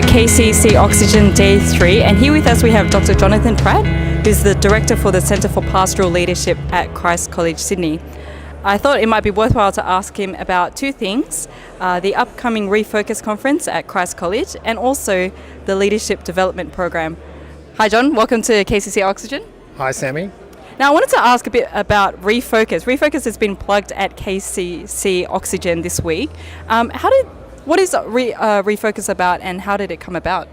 KCC Oxygen Day 3, and here with us we have Dr. Jonathan Pratt, who's the Director for the Centre for Pastoral Leadership at Christ College, Sydney. I thought it might be worthwhile to ask him about two things, the upcoming Refocus conference at Christ College and also the Leadership Development Program. Hi John, welcome to KCC Oxygen. Hi Sammy. Now I wanted to ask a bit about Refocus. Refocus has been plugged at KCC Oxygen this week. What is Refocus about and how did it come about?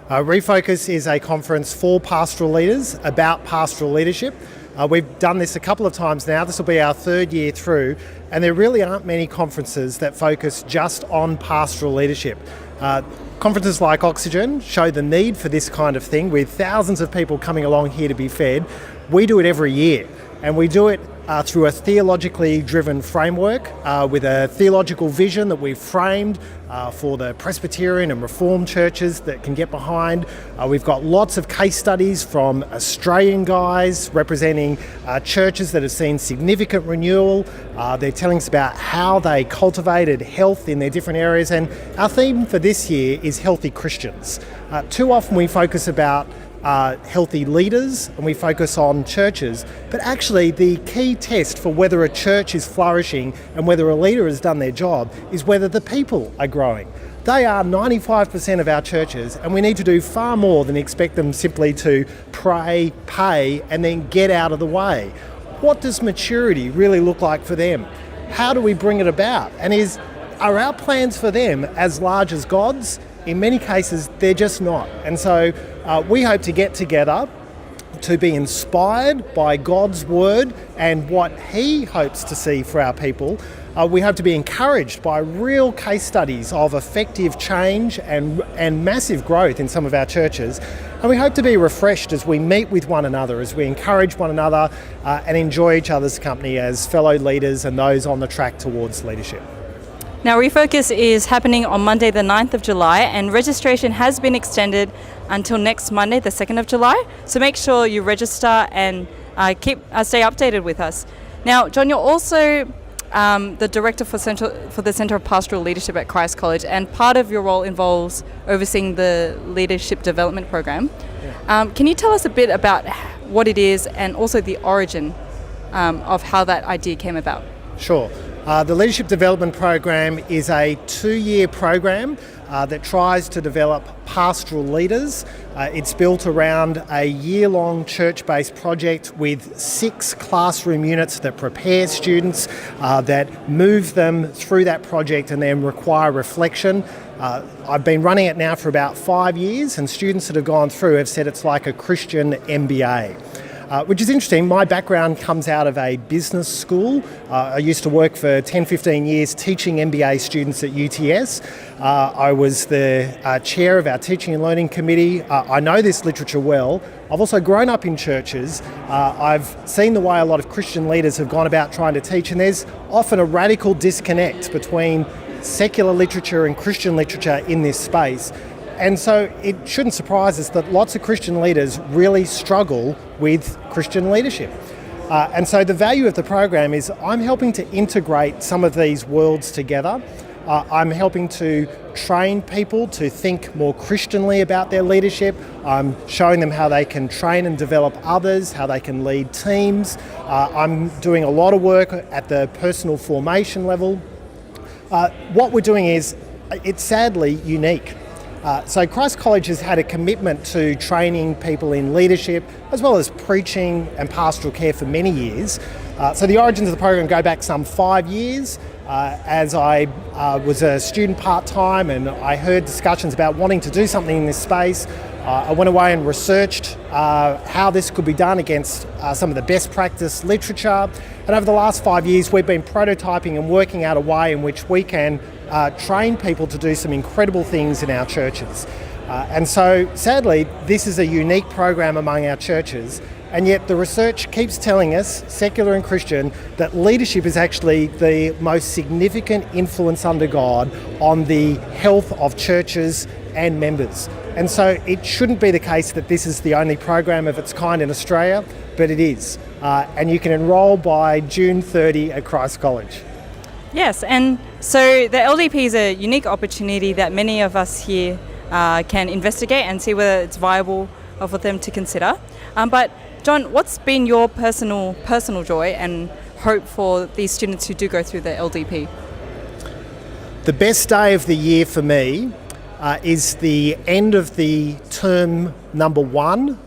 Refocus is a conference for pastoral leaders about pastoral leadership. We've done this a couple of times now. This will be our third year through, and there really aren't many conferences that focus just on pastoral leadership. Conferences like Oxygen show the need for this kind of thing, with thousands of people coming along here to be fed. We do it every year, and we do it through a theologically driven framework with a theological vision that we've framed for the Presbyterian and Reformed churches that can get behind. We've got lots of case studies from Australian guys representing churches that have seen significant renewal. They're telling us about how they cultivated health in their different areas, and our theme for this year is healthy Christians. Too often we focus about healthy leaders and we focus on churches, but actually the key test for whether a church is flourishing and whether a leader has done their job is whether the people are growing. They are 95% of our churches, and we need to do far more than expect them simply to pray, pay, and then get out of the way. What does maturity really look like for them? How do we bring it about? And are our plans for them as large as God's? In many cases, they're just not. And so we hope to get together to be inspired by God's word and what He hopes to see for our people. We hope to be encouraged by real case studies of effective change and massive growth in some of our churches. And we hope to be refreshed as we meet with one another, as we encourage one another and enjoy each other's company as fellow leaders and those on the track towards leadership. Now Refocus is happening on Monday the 9th of July, and registration has been extended until next Monday the 2nd of July. So make sure you register and stay updated with us. Now John, you're also the Director for the Centre of Pastoral Leadership at Christ College, and part of your role involves overseeing the Leadership Development Program. Can you tell us a bit about what it is and also the origin of how that idea came about? Sure. The Leadership Development Program is a 2-year program that tries to develop pastoral leaders. It's built around a year-long church-based project with 6 classroom units that prepare students, that move them through that project and then require reflection. I've been running it now for about 5 years, and students that have gone through have said it's like a Christian MBA. Which is interesting. My background comes out of a business school. I used to work for 10-15 years teaching MBA students at UTS. I was the chair of our teaching and learning committee. I know this literature well. I've also grown up in churches. I've seen the way a lot of Christian leaders have gone about trying to teach, and there's often a radical disconnect between secular literature and Christian literature in this space. And so it shouldn't surprise us that lots of Christian leaders really struggle with Christian leadership. And so the value of the program is I'm helping to integrate some of these worlds together. I'm helping to train people to think more Christianly about their leadership. I'm showing them how they can train and develop others, how they can lead teams. I'm doing a lot of work at the personal formation level. What we're doing is, it's sadly unique. So Christ College has had a commitment to training people in leadership as well as preaching and pastoral care for many years. So the origins of the program go back some 5 years. As I was a student part-time and I heard discussions about wanting to do something in this space, I went away and researched how this could be done against some of the best practice literature. And over the last 5 years, we've been prototyping and working out a way in which we can train people to do some incredible things in our churches. And so, sadly, this is a unique program among our churches. And yet the research keeps telling us, secular and Christian, that leadership is actually the most significant influence under God on the health of churches and members. And so it shouldn't be the case that this is the only program of its kind in Australia, but it is. And you can enrol by June 30 at Christ College. Yes, and so the LDP is a unique opportunity that many of us here can investigate and see whether it's viable for them to consider. But John, what's been your personal joy and hope for these students who do go through the LDP? The best day of the year for me is the end of the term number one,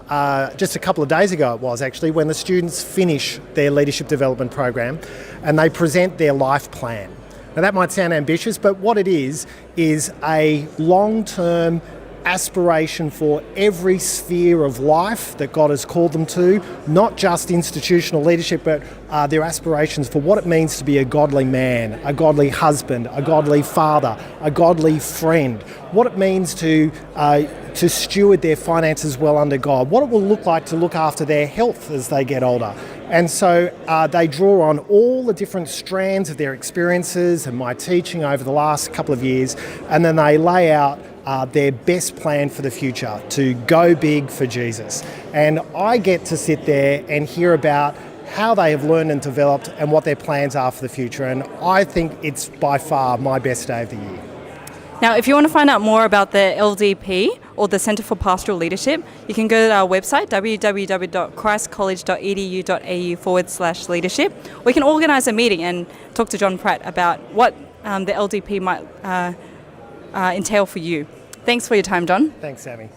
just a couple of days ago it was actually, when the students finish their leadership development program and they present their life plan. Now that might sound ambitious, but what it is a long-term aspiration for every sphere of life that God has called them to, not just institutional leadership, but their aspirations for what it means to be a godly man, a godly husband, a godly father, a godly friend, what it means to steward their finances well under God, what it will look like to look after their health as they get older. And so they draw on all the different strands of their experiences and my teaching over the last couple of years, and then they lay out their best plan for the future, to go big for Jesus. And I get to sit there and hear about how they have learned and developed and what their plans are for the future. And I think it's by far my best day of the year. Now, if you want to find out more about the LDP or the Centre for Pastoral Leadership, you can go to our website, www.christcollege.edu.au/leadership. We can organise a meeting and talk to John Pratt about what the LDP might entail for you. Thanks for your time, John. Thanks, Sammy.